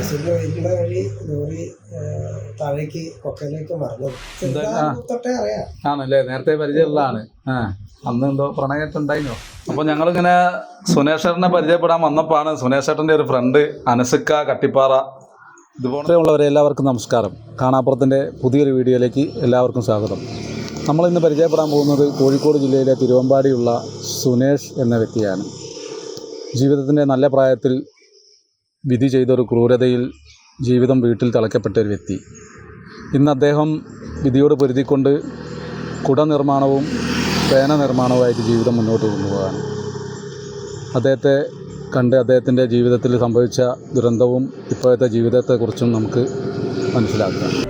മൈസൂരിൽ വരുന്ന വഴി ലോറി താഴേക്ക് കൊക്കയിലേക്ക് മറന്നത് തൊട്ടേ അറിയാം. ആണല്ലേ, നേരത്തെ പരിചയമുള്ളതാണ്. അന്ന് എന്തോ പ്രണയത്തുണ്ടായിരുന്നോ? അപ്പോൾ ഞങ്ങളിങ്ങനെ സുനേഷേട്ടനെ പരിചയപ്പെടാൻ വന്നപ്പോഴാണ് സുനേഷേട്ടൻ്റെ ഒരു ഫ്രണ്ട് അനസിക്ക കട്ടിപ്പാറ. ഇതുപോലെയുള്ളവരെ എല്ലാവർക്കും നമസ്കാരം. കാണാപ്പുറത്തിൻ്റെ പുതിയൊരു വീഡിയോയിലേക്ക് എല്ലാവർക്കും സ്വാഗതം. നമ്മളിന്ന് പരിചയപ്പെടാൻ പോകുന്നത് കോഴിക്കോട് ജില്ലയിലെ തിരുവമ്പാടിയുള്ള സുനേഷ് എന്ന വ്യക്തിയാണ്. ജീവിതത്തിൻ്റെ നല്ല പ്രായത്തിൽ വിധി ചെയ്തൊരു ക്രൂരതയിൽ ജീവിതം വീട്ടിൽ തളയ്ക്കപ്പെട്ട ഒരു വ്യക്തി. ഇന്ന് അദ്ദേഹം വിധിയോട് പൊരുതിക്കൊണ്ട് കുട നിർമ്മാണവും പേന നിർമ്മാണവുമായിട്ട് ജീവിതം മുന്നോട്ട് കൊണ്ടുപോകാണ്. അദ്ദേഹത്തെ കണ്ട് അദ്ദേഹത്തിൻ്റെ ജീവിതത്തിൽ സംഭവിച്ച ദുരന്തവും ഇപ്പോഴത്തെ ജീവിതത്തെക്കുറിച്ചും നമുക്ക് മനസ്സിലാക്കാം.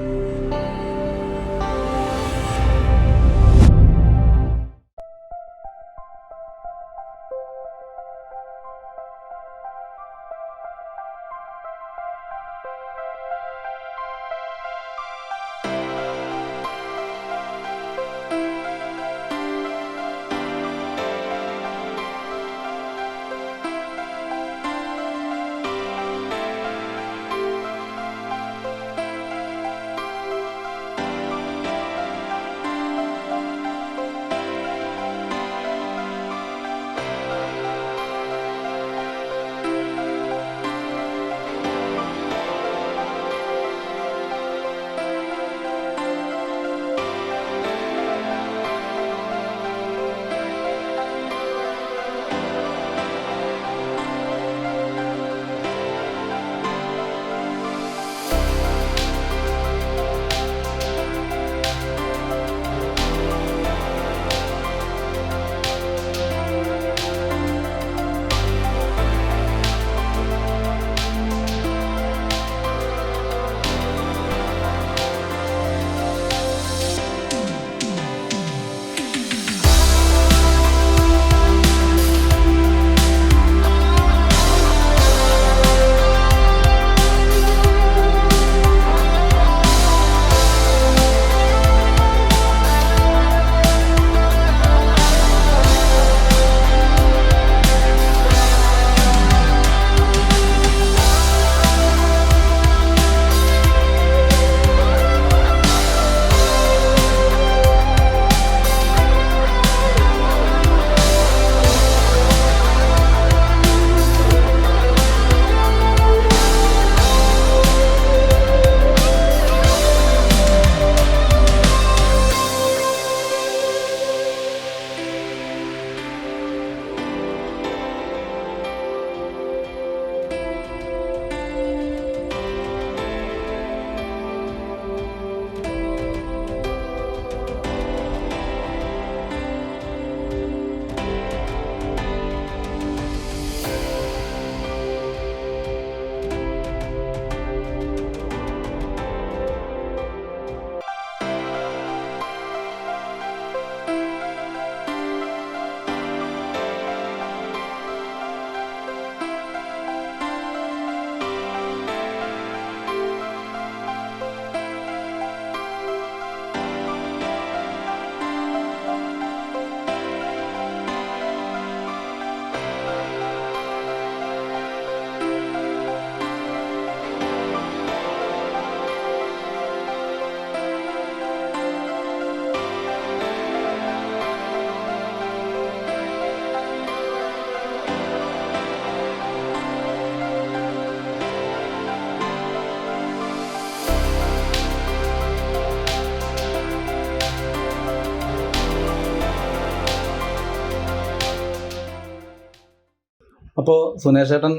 അപ്പോൾ സുനേഷേട്ടൻ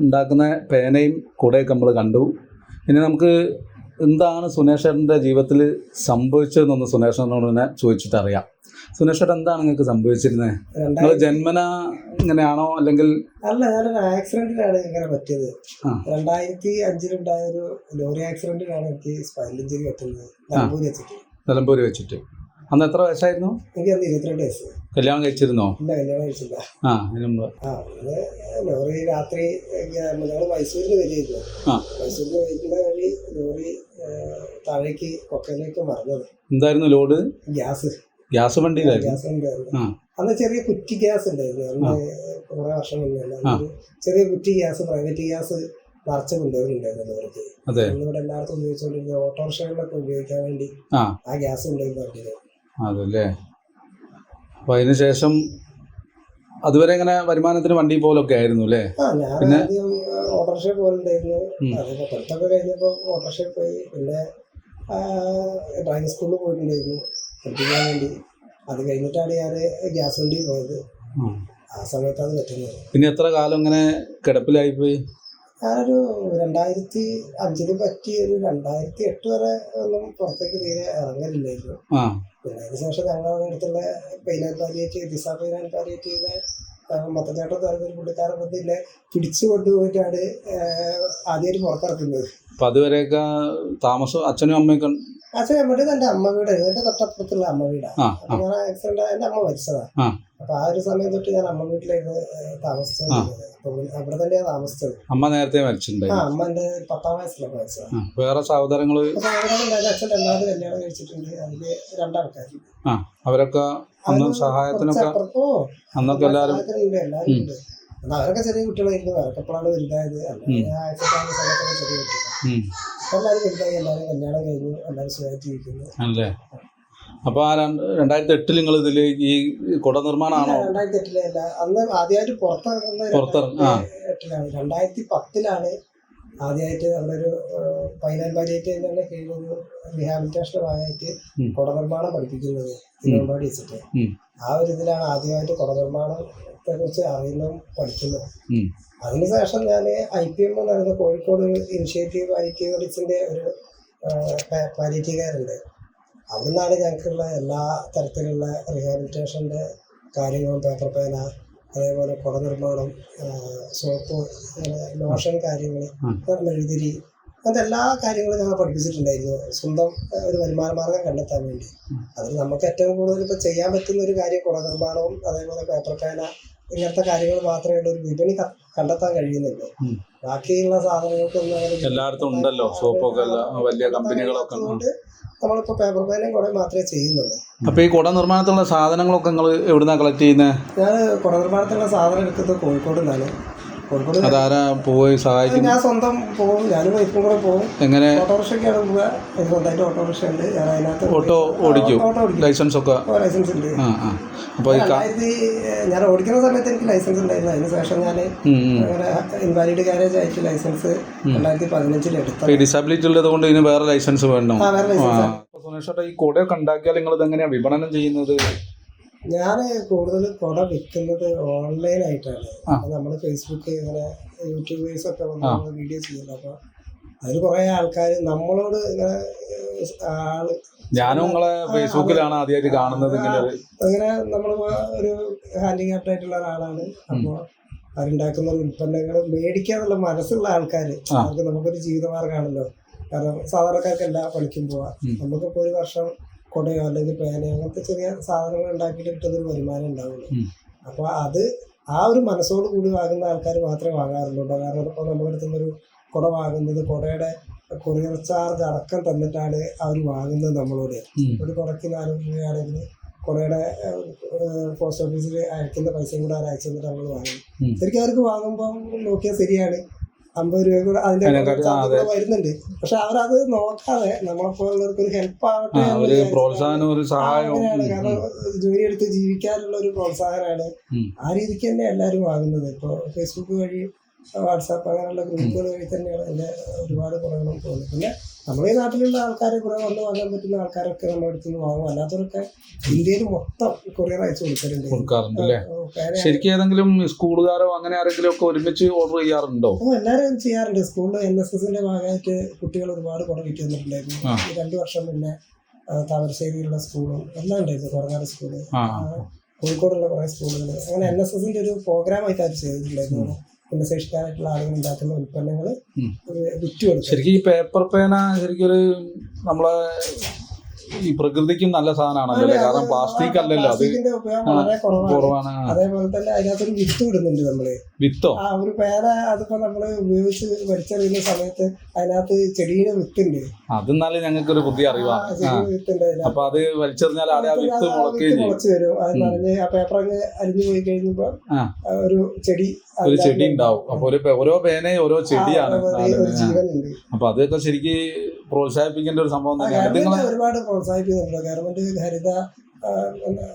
ഉണ്ടാക്കുന്ന പേനയും കുടയൊക്കെ നമ്മൾ കണ്ടു. ഇനി നമുക്ക് എന്താണ് സുനേഷേട്ടൻ്റെ ജീവിതത്തിൽ സംഭവിച്ചതെന്നൊന്ന് സുനേഷേട്ടനോട് തന്നെ ചോദിച്ചിട്ടറിയാം. സുനേഷേട്ടൻ എന്താണ് നിങ്ങൾക്ക് സംഭവിച്ചിരുന്നത്? നിങ്ങൾ ജന്മന ഇങ്ങനെയാണോ അല്ലെങ്കിൽ? അല്ല, ഞാനൊരു ആക്സിഡന്റിലാണ് ഇങ്ങനെ പറ്റിയത്. 2005 ഒരു ലോറി ആക്സിഡന്റിലാണ് എനിക്ക് സ്പൈനൽ ഇഞ്ചുറി പറ്റുന്നത്, നിലമ്പൂർ വെച്ചിട്ട്. അന്ന് എത്ര വയസ്സായിരുന്നു? എനിക്ക് അന്ന് 22 വയസ്സ്. കല്യാണം കഴിച്ചിരുന്നോ? ഇല്ല, കല്യാണം കഴിച്ചില്ല. ലോറി രാത്രി ഞങ്ങൾ മൈസൂരിൽ വരികയായിരുന്നു. മൈസൂരിൽ വരുന്ന വഴി ലോറി താഴേക്ക് കൊക്കയിലേക്ക് മറന്നത്. എന്തായിരുന്നു ലോഡ്? ഗ്യാസ് വണ്ടിയിലായിരുന്നു. അന്ന് ചെറിയ കുറ്റി ഗ്യാസ് ഉണ്ടായിരുന്നു. അന്ന് കുറെ വർഷം മുന്നേ ചെറിയ കുറ്റി ഗ്യാസ്, പ്രൈവറ്റ് ഗ്യാസ് നിറച്ച് കൊണ്ടുപോയിട്ടുണ്ടായിരുന്നു അവർക്ക്. അതെ. ഇവിടെ എല്ലായിടത്തും ഉപയോഗിച്ചുകൊണ്ടിരുന്ന ഓട്ടോറിക്ഷകളിലൊക്കെ ഉപയോഗിക്കാൻ വേണ്ടി ആ ഗ്യാസ് കൊണ്ടുപോയിരുന്നു വണ്ടിയിൽ. അതല്ലേ. അപ്പൊ അതിന് ശേഷം അതുവരെ ഇങ്ങനെ വരുമാനത്തിന് വണ്ടി പോലൊക്കെ ആയിരുന്നു അല്ലേ? ഞാൻ ആദ്യം ഓട്ടോറിക്ഷ പോലുണ്ടായിരുന്നു. അതിപ്പോ പഠിത്തമൊക്കെ കഴിഞ്ഞപ്പോ ഓട്ടോറിക്ഷയിൽ പോയി. പിന്നെ ഡ്രൈവിംഗ് സ്കൂളിൽ പോയിട്ടുണ്ടായിരുന്നു പഠിപ്പിക്കാൻ വേണ്ടി. അത് കഴിഞ്ഞിട്ടാണ് ഞാൻ ഗ്യാസ് വണ്ടി പോയത്. ആ സമയത്താണ് പറ്റുന്നത്. പിന്നെ എത്ര കാലം ഇങ്ങനെ കിടപ്പിലായിപ്പോയി? ഞാനൊരു 2005 പറ്റി ഒരു 2008 വരെ ഒന്നും പുറത്തേക്ക് തീരെ ഇറങ്ങലില്ലായിരുന്നു. പിന്നെ അതിനുശേഷം ഞങ്ങളുടെ അടുത്തുള്ള പൈനാൻ പാലിയേറ്റീവ്, ദിസ പൈനാൻ പാലിയേറ്റീവിലെ മത്തച്ചാട്ടം തരുന്നൊരു പുള്ളിക്കാരൻ വന്നില്ലേ പിടിച്ചു കൊണ്ടുപോയിട്ടാണ് ആദ്യമായിട്ട് പുറത്തിറക്കുന്നത്. അപ്പൊ അതുവരെയൊക്കെ താമസം അച്ഛനും അമ്മയൊക്കെ? അച്ഛൻ നമ്മുടെ എൻ്റെ അമ്മ വീടായിരുന്നു. എൻ്റെ തൊട്ടപ്പുറത്തുള്ള അമ്മ വീടാണ്. അപ്പൊ ഞാൻ ആക്സിഡന്റ് എൻ്റെ അമ്മ മരിച്ചതാണ്. അപ്പൊ ആ ഒരു സമയം തൊട്ട് ഞാൻ അമ്മ വീട്ടിലായിരുന്നു താമസിച്ചത്. അവിടെ തന്നെയാണ് താമസിച്ചത്. അമ്മ നേരത്തെ മരിച്ചിട്ടുണ്ടായി? അമ്മ എൻ്റെ 10ാം വയസ്സിലാണ് മരിച്ചത്. വേറെ സഹോദരങ്ങള്? അച്ഛൻ 2 കല്യാണം കഴിച്ചിട്ടുണ്ട്. അതില് 2 ആൾക്കാരുണ്ട്. അവരൊക്കെ അന്ന് സഹായത്തിനൊക്കെ അന്നൊക്കെ എല്ലാരും ഉണ്ട്. അവരൊക്കെ ചെറിയ കുട്ടികളായിരുന്നു. അവരൊക്കെ എപ്പോഴാണ് വലുതായത്. സമയത്തൊക്കെ ചെറിയ കുട്ടികളാണ്. എല്ലാവരും വലുതായി. എല്ലാവരും കല്യാണം കഴിഞ്ഞു. എല്ലാവരും സുഖമായിട്ട് ഇരിക്കുന്നു. അല്ലേ. അപ്പൊ ആ 2008 നിങ്ങൾ ഇതില് ഈ കുട നിർമ്മാണമാണോ? 2008 അല്ല, അന്ന് ആദ്യമായിട്ട് പുറത്തിറങ്ങുന്നത് 2008 2010 ആദ്യമായിട്ട് അവിടെ ഒരു പൈനാൻ പാലിയേറ്റീവിന്റെ കീഴിലൊരു റീഹാബിലിറ്റേഷന്റെ ഭാഗമായിട്ട് കുട നിർമ്മാണം പഠിപ്പിക്കുന്നത് തിരുവമ്പാടി വെച്ചിട്ട്. ആ ഒരു ഇതിലാണ് ആദ്യമായിട്ട് കുട നിർമ്മാണത്തെ കുറിച്ച് അറിയുന്നതും പഠിക്കുന്നത്. അതിനുശേഷം ഞാൻ IPM എന്ന് പറയുന്ന കോഴിക്കോട് ഇനിഷ്യേറ്റീവ് പാലിയേറ്റീവ്സിന്റെ ഒരു പാലിയേറ്റീവുകാരുണ്ട്. അവിടെ നിന്നാണ് ഞങ്ങൾക്കുള്ള എല്ലാ തരത്തിലുള്ള റീഹാബിലിറ്റേഷൻ്റെ കാര്യങ്ങളും, പേപ്പർ പേന, അതേപോലെ കുട നിർമ്മാണം, സോപ്പ്, ലോഷൻ കാര്യങ്ങൾ, മെഴുതിരി, അങ്ങനത്തെ എല്ലാ കാര്യങ്ങളും ഞങ്ങൾ പഠിപ്പിച്ചിട്ടുണ്ടായിരുന്നു. സ്വന്തം ഒരു വരുമാന മാർഗം കണ്ടെത്താൻ വേണ്ടി. അതിൽ നമുക്ക് ഏറ്റവും കൂടുതൽ ഇപ്പോൾ ചെയ്യാൻ പറ്റുന്ന ഒരു കാര്യം കുട നിർമ്മാണവും അതേപോലെ പേപ്പർ പേന ഇങ്ങനത്തെ കാര്യങ്ങൾ മാത്രമേ ഉള്ളൂ. ഒരു വിപണി കണ്ടെത്താൻ കഴിയുന്നുള്ളൂ. ബാക്കിയുള്ള സാധനങ്ങൾക്കൊന്നും എല്ലായിടത്തും ഉണ്ടല്ലോ, സോപ്പൊക്കെ വലിയ കമ്പനികളൊക്കെ. നമ്മളിപ്പോൾ പേപ്പർ പേനയും കുട മാത്രമേ ചെയ്യുന്നുള്ളൂ. അപ്പൊ ഈ കുട നിർമ്മാണത്തിലുള്ള സാധനങ്ങളൊക്കെ നിങ്ങൾ എവിടുന്നാ കളക്ട് ചെയ്യുന്നത്? ഞാൻ കുട നിർമ്മാണത്തിലുള്ള സാധനം എടുക്കുന്നത് കോഴിക്കോട് നിന്നാണ്. അതാരാ പോയി സഹായിക്കും? ഞാൻ സ്വന്തം പോകും. ഞാനും വൈഫും കൂടെ പോകും. എങ്ങനെ? ഓട്ടോറിക്ഷയ്ക്കാണ് പോവുക. സ്വന്തമായിട്ട് ഓട്ടോറിക്ഷ ഉണ്ട്. ഞാൻ അതിനകത്ത് ഓട്ടോ ഓടിക്കും. ലൈസൻസ് ഒക്കെ? ലൈസൻസ് ഉണ്ട്. അപ്പൊ ഞാൻ ഓടിക്കുന്ന സമയത്ത് എനിക്ക് ലൈസൻസ് ഉണ്ടായിരുന്നു. അതിനുശേഷം ഞാൻ അങ്ങനെ ഇൻവാലിഡ് ഗാരേജ് ആയിട്ട് ലൈസൻസ് 2015 എടുത്തു. ഡിസബിലിറ്റി ഉള്ളത് കൊണ്ട് ഇതിന് വേറെ ലൈസൻസ് വേണം. സുനേഷ് ചേട്ടാ, ഈ കുടയൊക്കെ ഉണ്ടാക്കിയാൽ നിങ്ങൾ ഇതെങ്ങനെയാണ് വിപണനം ചെയ്യുന്നത്? ഞാൻ കൂടുതൽ കുട വിൽക്കുന്നത് ഓൺലൈനായിട്ടാണ്. നമ്മൾ ഫേസ്ബുക്ക്, ഇങ്ങനെ യൂട്യൂബേഴ്സ് ഒക്കെ വന്ന് വീഡിയോ ചെയ്യുന്നത്. അപ്പോൾ അതിൽ കുറേ ആൾക്കാർ നമ്മളോട് ഇങ്ങനെ ഞാനും നിങ്ങളെ ഫേസ്ബുക്കിലാണ് ആദ്യമായിട്ട് കാണുന്നത്. അങ്ങനെ നമ്മൾ ഒരു ഹാൻഡിക്യാപ്ഡ് ആയിട്ടുള്ള ഒരാളാണ്. അപ്പോൾ അവരുണ്ടാക്കുന്ന ഉൽപ്പന്നങ്ങൾ മേടിക്കാന്നുള്ള മനസ്സുള്ള ആൾക്കാർ, അവർക്ക് നമുക്കൊരു ജീവിതമാർഗ്ഗമാണല്ലോ. കാരണം സാധാരണക്കാർക്ക് എല്ലാ പണിക്കും പോവാം. നമുക്കിപ്പോൾ ഒരു വർഷം കുടയോ അല്ലെങ്കിൽ പേനയോ അങ്ങനത്തെ ചെറിയ സാധനങ്ങൾ ഉണ്ടാക്കിയിട്ട് കിട്ടുന്നൊരു വരുമാനം ഉണ്ടാവുള്ളൂ. അപ്പോൾ അത് ആ ഒരു മനസ്സോട് കൂടി വാങ്ങുന്ന ആൾക്കാർ മാത്രമേ വാങ്ങാറുള്ളൂ. കാരണം ഇപ്പോൾ നമ്മുടെ അടുത്ത് നിന്നൊരു കുട വാങ്ങുന്നത് കുടയുടെ കൊറിയർ ചാർജ് അടക്കം തന്നിട്ടാണ് അവർ വാങ്ങുന്നത് നമ്മളോട്. ഒരു കുടയ്ക്ക് 4 രൂപയാണെങ്കിൽ കുടയുടെ പോസ്റ്റ് ഓഫീസിൽ അയക്കുന്ന പൈസയും കൂടെ അവർ അയച്ചു തന്നിട്ട് നമ്മൾ വാങ്ങും. ശരിക്കും അവർക്ക് വാങ്ങുമ്പോൾ നോക്കിയാൽ ശരിയാണ്, 50 രൂപ കൂടെ അതിന്റെ വരുന്നുണ്ട്. പക്ഷെ അവരത് നോക്കാതെ നമ്മളെപ്പോലുള്ളവർക്ക് ഒരു ഹെൽപ്പ് ആവട്ടെ, കാരണം ജോലി എടുത്ത് ജീവിക്കാനുള്ള ഒരു പ്രോത്സാഹനമാണ്. ആ രീതിക്ക് തന്നെ എല്ലാവരും വാങ്ങുന്നത്. ഇപ്പോൾ ഫേസ്ബുക്ക് വഴി, വാട്സാപ്പ് അങ്ങനെയുള്ള ഗ്രൂപ്പുകൾ വഴി തന്നെയാണ് എൻ്റെ ഒരുപാട് കുറവുകളും പോകുന്നത്. പിന്നെ നമ്മുടെ ഈ നാട്ടിലുള്ള ആൾക്കാരെ കുറെ വന്ന് വാങ്ങാൻ പറ്റുന്ന ആൾക്കാരൊക്കെ നമ്മുടെ അടുത്ത് നിന്ന് വാങ്ങും. അല്ലാത്തവരൊക്കെ ഇന്ത്യയിൽ മൊത്തം കൊറിയർ അയച്ചു കൊടുക്കാറുണ്ട്. ശരിക്കും ഏതെങ്കിലും സ്കൂളുകാരോ അങ്ങനെ ആരെങ്കിലും ഒക്കെ ഒരുമിച്ച് ഓർഡർ ചെയ്യാറുണ്ടോ? എല്ലാവരും ചെയ്യാറുണ്ട്. സ്കൂളിൽ NSSന്റെ ഭാഗമായിട്ട് കുട്ടികൾ ഒരുപാട് കുട വിറ്റ് വന്നിട്ടുണ്ടായിരുന്നു. 2 വർഷം മുന്നേ താമരശ്ശേരിയിലുള്ള സ്കൂളും എല്ലാം ഉണ്ടായിരുന്നു. കുറങ്ങാട് സ്കൂള്, കോഴിക്കോടുള്ള കുറേ സ്കൂളുകൾ, അങ്ങനെ NSSന്റെ ഒരു പ്രോഗ്രാമായിട്ട് അവർ ചെയ്തിട്ടുണ്ടായിരുന്നു. ഭിന്നശേഷിക്കാരായിട്ടുള്ള ആളുകൾ ഉണ്ടാക്കുന്ന ഉൽപ്പന്നങ്ങൾ വിറ്റ് കൊടുക്കും. ശരിക്കും ഈ പേപ്പർ പേന ശരിക്കും ഒരു നമ്മളെ ഈ പ്രകൃതിക്കും നല്ല സാധനമാണല്ലോ. കാരണം പ്ലാസ്റ്റിക് അല്ലല്ലോ, അത് വളരെ കുറവാണ്. അതേപോലെ തന്നെ അതിനകത്തൊരു വിത്ത് ഇടുന്നുണ്ട് നമ്മള്. വിത്തോ? ആ ഒരു പേന അതിപ്പോ നമ്മള് ഉപയോഗിച്ച് വലിച്ചെറിയുന്ന സമയത്ത് അതിനകത്ത് ചെടിയുടെ വിത്തുണ്ട്. അതെന്നാലും ഞങ്ങൾക്ക് ഒരു പുതിയ അറിവാണ്. വിത്തുണ്ട്. അപ്പൊ അത് വലിച്ചെറിഞ്ഞാൽ വിത്ത് മുളച്ച് വരും. അത് നിറഞ്ഞ് ആ പേപ്പർ അങ്ങ് അരിഞ്ഞു പോയി കഴിഞ്ഞപ്പോ ഒരു ചെടി ഒരു ചെടി ഉണ്ടാവും. അപ്പൊ ഓരോ പേനയും ഓരോ ചെടിയാണ്. ഒരു ജീവനുണ്ട്. അപ്പൊ അതൊക്കെ ശരിക്കും പ്രോത്സാഹിപ്പിക്കേണ്ട ഒരു സംഭവം തന്നെയാണ്. ഗവൺമെന്റ് ഒരുപാട് പ്രോത്സാഹിപ്പിക്കുന്നുണ്ട്. ഗവൺമെന്റ്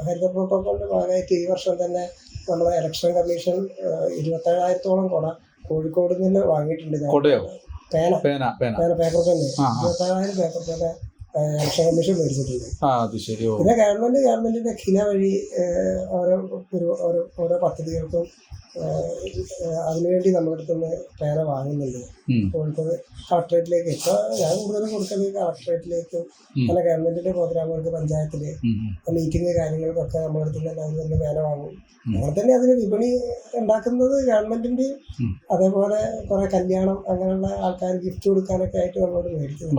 ഹരിത പ്രോട്ടോക്കോളിന്റെ ഭാഗമായിട്ട് ഈ വർഷം തന്നെ നമ്മളെ ഇലക്ഷൻ കമ്മീഷൻ 27,000-ഓളം കൊട കോഴിക്കോട് നിന്ന് വാങ്ങിയിട്ടുണ്ട്. പേന paper pen 27,000 paper pen election commission മേടിച്ചിട്ടുണ്ട്. പിന്നെ ഗവൺമെന്റിന്റെ ഖില വഴി ഓരോ പദ്ധതികൾക്കും അതിനുവേണ്ടി നമ്മുടെ അടുത്ത് നിന്ന് പേന വാങ്ങുന്നുണ്ട്. കോഴിക്കോട് കളക്ടറേറ്റിലേക്ക് ഇപ്പൊ ഞാൻ കൂടുതലും കൊടുക്കുന്നത് കളക്ടറേറ്റിലേക്കും പല ഗവൺമെന്റിന്റെ പ്രോഗ്രാമുകൾക്ക് പഞ്ചായത്തില് മീറ്റിംഗ് കാര്യങ്ങൾക്കൊക്കെ നമ്മുടെ അടുത്ത് നിന്ന് എല്ലാവരും തന്നെ പേന വാങ്ങും. അങ്ങനെ തന്നെ അതിന് വിപണി ഉണ്ടാക്കുന്നത് ഗവൺമെന്റിന്റെ. അതേപോലെ കുറെ കല്യാണം അങ്ങനെയുള്ള ആൾക്കാർ ഗിഫ്റ്റ് കൊടുക്കാനൊക്കെ ആയിട്ട് നമ്മളോട് മേടിക്കുന്നു.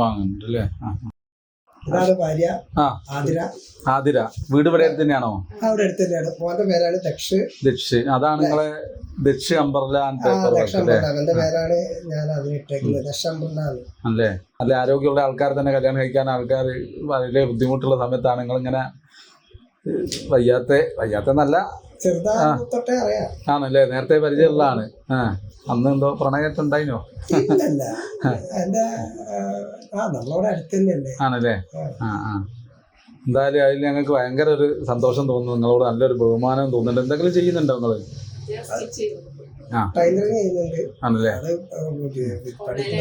ഇതാണ് ഭാര്യ ആതിര. വീട് ഇവിടെ തന്നെയാണോ? അവിടെ അടുത്ത് തന്നെയാണ്. മോന്റെ പേരാണ് ദക്ഷ്. അതാണ് നിങ്ങളെ ദക്ഷ് അംബർല. അവന്റെ പേരാണ് ഞാൻ അതിന് ഇട്ടേക്കുന്നത്. ദക്ഷ അംബർല അല്ലേ? നല്ല ആരോഗ്യമുള്ള ആൾക്കാർ തന്നെ കല്യാണം കഴിക്കാൻ ആൾക്കാർ വളരെ ബുദ്ധിമുട്ടുള്ള സമയത്താണ് നിങ്ങളിങ്ങനെ വയ്യാത്തന്നല്ല ചെറുതായിട്ടേ അറിയാം. ആണല്ലേ? നേരത്തെ പരിചയമുള്ളതാണ്. അന്ന് എന്തോ പ്രണയമായിട്ട് ഉണ്ടായിനോ? ഇല്ലല്ല, എന്റെ നമ്മളവിടെ അടുത്ത് തന്നെയല്ലേ. ആണല്ലേ? എന്തായാലും അതിൽ ഞങ്ങൾക്ക് ഭയങ്കര ഒരു സന്തോഷം തോന്നുന്നു. നിങ്ങളോട് നല്ലൊരു ബഹുമാനം തോന്നുന്നുണ്ട്. എന്തെങ്കിലും ചെയ്യുന്നുണ്ടോ നിങ്ങള്? ടൈലറിങ് ചെയ്യുന്നുണ്ട്. ആണല്ലേ?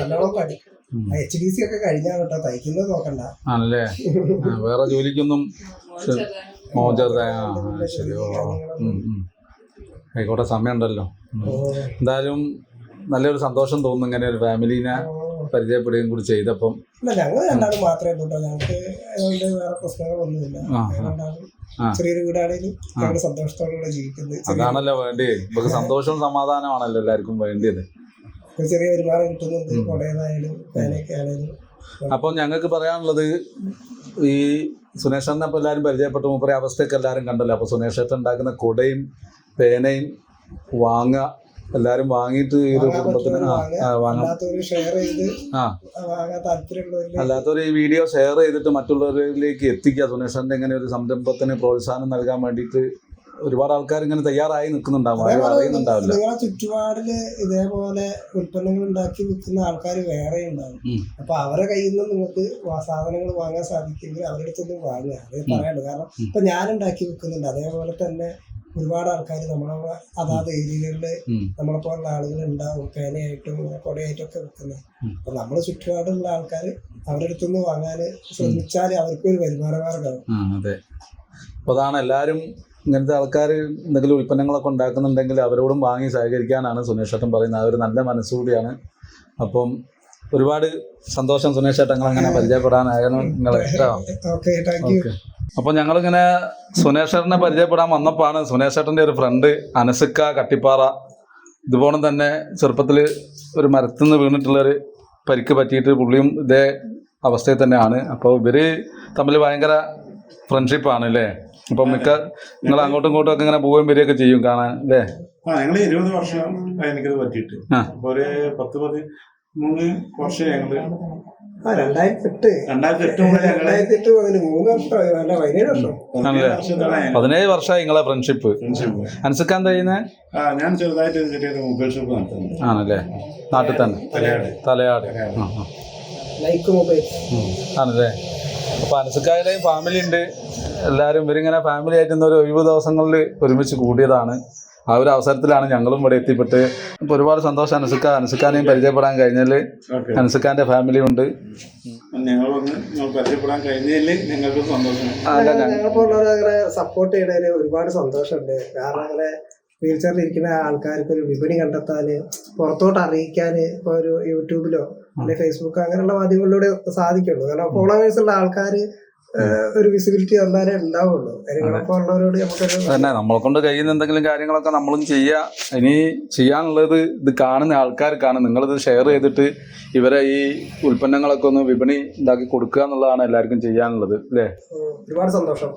നല്ലോണം പഠിക്കും. HDC ഒക്കെ കഴിഞ്ഞാ കേട്ടോ, തയ്ക്കുന്നത് നോക്കണ്ട. ആണല്ലേ? വേറെ ജോലിക്കൊന്നും ശരിയോ? ആയിക്കോട്ടെ, സമയമുണ്ടല്ലോ. എന്തായാലും നല്ലൊരു സന്തോഷം തോന്നുന്നു ഇങ്ങനെ ഒരു ഫാമിലിനെ പരിചയപ്പെടുകയും കൂടി ചെയ്തപ്പം. ഞങ്ങൾ രണ്ടാളും മാത്രമേ ഉള്ളൂ. ഞങ്ങൾക്ക് വേറെ പ്രശ്നങ്ങളൊന്നുമില്ല. ചെറിയൊരു വീടാണെങ്കിലും ഞങ്ങൾ സന്തോഷത്തോടുകൂടെ ജീവിക്കുന്നത്. അതാണല്ലോ വേണ്ടേ. നമുക്ക് സന്തോഷവും സമാധാനമാണല്ലോ എല്ലാവർക്കും വേണ്ടിയത്. ചെറിയ വരുമാനം കിട്ടുന്നുണ്ട്, കൊടേന്നായാലും പേനയൊക്കെ ആണെങ്കിലും. അപ്പം ഞങ്ങൾക്ക് പറയാനുള്ളത്, ഈ സുനേഷേട്ടനെ അപ്പോൾ എല്ലാവരും പരിചയപ്പെട്ട മൂപ്പരെ അവസ്ഥയൊക്കെ എല്ലാവരും കണ്ടല്ലോ. അപ്പോൾ സുനേഷേട്ടൻ ഉണ്ടാക്കുന്ന കൊടയും പേനയും വാങ്ങുക, എല്ലാവരും വാങ്ങിയിട്ട് ഈ ഒരു കുടുംബത്തിന് അല്ലാത്തവർ ഈ വീഡിയോ ഷെയർ ചെയ്തിട്ട് മറ്റുള്ളവരിലേക്ക് എത്തിക്കുക. സുനേഷേട്ടൻ്റെ ഇങ്ങനെ ഒരു സംരംഭത്തിന് പ്രോത്സാഹനം നൽകാൻ വേണ്ടിയിട്ട് ഒരുപാട് ആൾക്കാർ ഇങ്ങനെ തയ്യാറായി നിൽക്കുന്നുണ്ടാവും. ആരും അറിയുന്നുണ്ടാവില്ല. നിങ്ങളെ ചുറ്റുപാടില് ഇതേപോലെ ഉൽപ്പന്നങ്ങൾ ഉണ്ടാക്കി വിൽക്കുന്ന ആൾക്കാർ വേറെ ഉണ്ടാവും. അപ്പൊ അവരെ കയ്യിൽ നിന്ന് നിങ്ങൾക്ക് സാധനങ്ങൾ വാങ്ങാൻ സാധിക്കുമെങ്കിൽ അവരുടെ അടുത്തൊന്നും വാങ്ങുക. അത് പറയാനുണ്ട്. കാരണം ഇപ്പൊ ഞാനുണ്ടാക്കി വിൽക്കുന്നുണ്ട്. അതേപോലെ തന്നെ ഒരുപാട് ആൾക്കാർ നമ്മളെ അതാത് ഏരിയകളില് നമ്മളെ പോലുള്ള ആളുകൾ ഉണ്ടാവും, പേനയായിട്ടും കൊടയായിട്ടും ഒക്കെ വിൽക്കുന്നത്. അപ്പൊ നമ്മളെ ചുറ്റുപാടുള്ള ആൾക്കാർ അവരുടെ അടുത്തൊന്ന് വാങ്ങാൻ ശ്രമിച്ചാൽ അവർക്കൊരു വരുമാന മാർഗമാകും. അതെ. അപ്പൊ അതാണ് എല്ലാവരും ഇങ്ങനത്തെ ആൾക്കാർ എന്തെങ്കിലും ഉൽപ്പന്നങ്ങളൊക്കെ ഉണ്ടാക്കുന്നുണ്ടെങ്കിൽ അവരോടും വാങ്ങി സഹകരിക്കാനാണ് സുനേഷേട്ടൻ പറയുന്നത്. അതൊരു നല്ല മനസ്സുകൂടിയാണ്. അപ്പം ഒരുപാട് സന്തോഷം സുനേഷേട്ടൻ, അങ്ങനെ പരിചയപ്പെടാനായിരുന്നു നിങ്ങളെ. അപ്പോൾ ഞങ്ങളിങ്ങനെ സുനേഷേട്ടനെ പരിചയപ്പെടാൻ വന്നപ്പോഴാണ് സുനേഷേട്ടൻ്റെ ഒരു ഫ്രണ്ട് അനസിക്ക കട്ടിപ്പാറ ഇതുപോലെ തന്നെ ചെറുപ്പത്തിൽ ഒരു മരത്തിൽ നിന്ന് വീണിട്ടുള്ളൊരു പരിക്ക് പറ്റിയിട്ട് പുള്ളിയും ഇതേ അവസ്ഥയിൽ തന്നെയാണ്. അപ്പോൾ ഇവർ തമ്മിൽ ഭയങ്കര ഫ്രണ്ട്ഷിപ്പാണ് അല്ലേ? അപ്പം നിങ്ങൾ അങ്ങോട്ടും ഇങ്ങോട്ടും ഒക്കെ ഇങ്ങനെ പോവുകയും വരികയൊക്കെ ചെയ്യും കാണാൻ അല്ലേ? ഞങ്ങൾ 20 വർഷം എനിക്കത് പറ്റിയിട്ട് ഒരു 10-13 വർഷം ഞങ്ങള് 17 വർഷമായി നിങ്ങളെ ഫ്രണ്ട്ഷിപ്പ്. അനസിക്ക എന്താ ചെയ്യുന്നത്? ഞാൻ ചെറുതായിട്ട് മൊബൈൽ ഷോപ്പ് നടത്തുന്നുണ്ട്. ആണല്ലേ? നാട്ടിൽ തന്നെ, തലയാട്. ആണല്ലേ? അപ്പൊ അനസിക്കായുടെയും ഫാമിലി ഉണ്ട്. എല്ലാവരും ഇവരിങ്ങനെ ഫാമിലി ആയിട്ട് ഇന്ന് ഒരു 70 ദിവസങ്ങളിൽ ഒരുമിച്ച് കൂടിയതാണ്. ആ ഒരു അവസരത്തിലാണ് ഞങ്ങളും ഇവിടെ എത്തിപ്പെട്ട്. ഇപ്പൊ ഒരുപാട് സന്തോഷം അനസിക്കാനെയും പരിചയപ്പെടാൻ കഴിഞ്ഞാൽ. അനസിക്കാന്റെ ഫാമിലി ഉണ്ട്. പരിചയപ്പെടാൻ കഴിഞ്ഞതിൽ ഞങ്ങൾക്ക് സന്തോഷം. ഞങ്ങൾക്കുള്ളവരെ സപ്പോർട്ട് ചെയ്യണതിന് ഒരുപാട് സന്തോഷമുണ്ട്. കാരണം അങ്ങനെ വീൽ ചെയറിൽ ഇരിക്കുന്ന ആൾക്കാർക്ക് ഒരു വിപണി കണ്ടെത്താന്, പുറത്തോട്ട് അറിയിക്കാന് ഇപ്പൊ ഒരു യൂട്യൂബിലോ അല്ലെങ്കിൽ ഫേസ്ബുക്ക് അങ്ങനെയുള്ള മാധ്യമങ്ങളിലൂടെ സാധിക്കുള്ളൂ. കാരണം ഫോളോവേഴ്സ് ഉള്ള ആൾക്കാർ ഒരു വിസിബിലിറ്റി വന്നാലേ ഉണ്ടാവുള്ളൂ. ഉള്ളവരോട് തന്നെ നമ്മളെ കൊണ്ട് കഴിയുന്ന എന്തെങ്കിലും കാര്യങ്ങളൊക്കെ നമ്മളും ചെയ്യുക. ഇനി ചെയ്യാനുള്ളത് ഇത് കാണുന്ന ആൾക്കാർക്കാണ്. നിങ്ങളിത് ഷെയർ ചെയ്തിട്ട് ഇവരെ ഈ ഉൽപ്പന്നങ്ങളൊക്കെ ഒന്ന് വിപണി ഉണ്ടാക്കി കൊടുക്കുക എന്നുള്ളതാണ് എല്ലാവർക്കും ചെയ്യാനുള്ളത് അല്ലേ? ഒരുപാട് സന്തോഷം.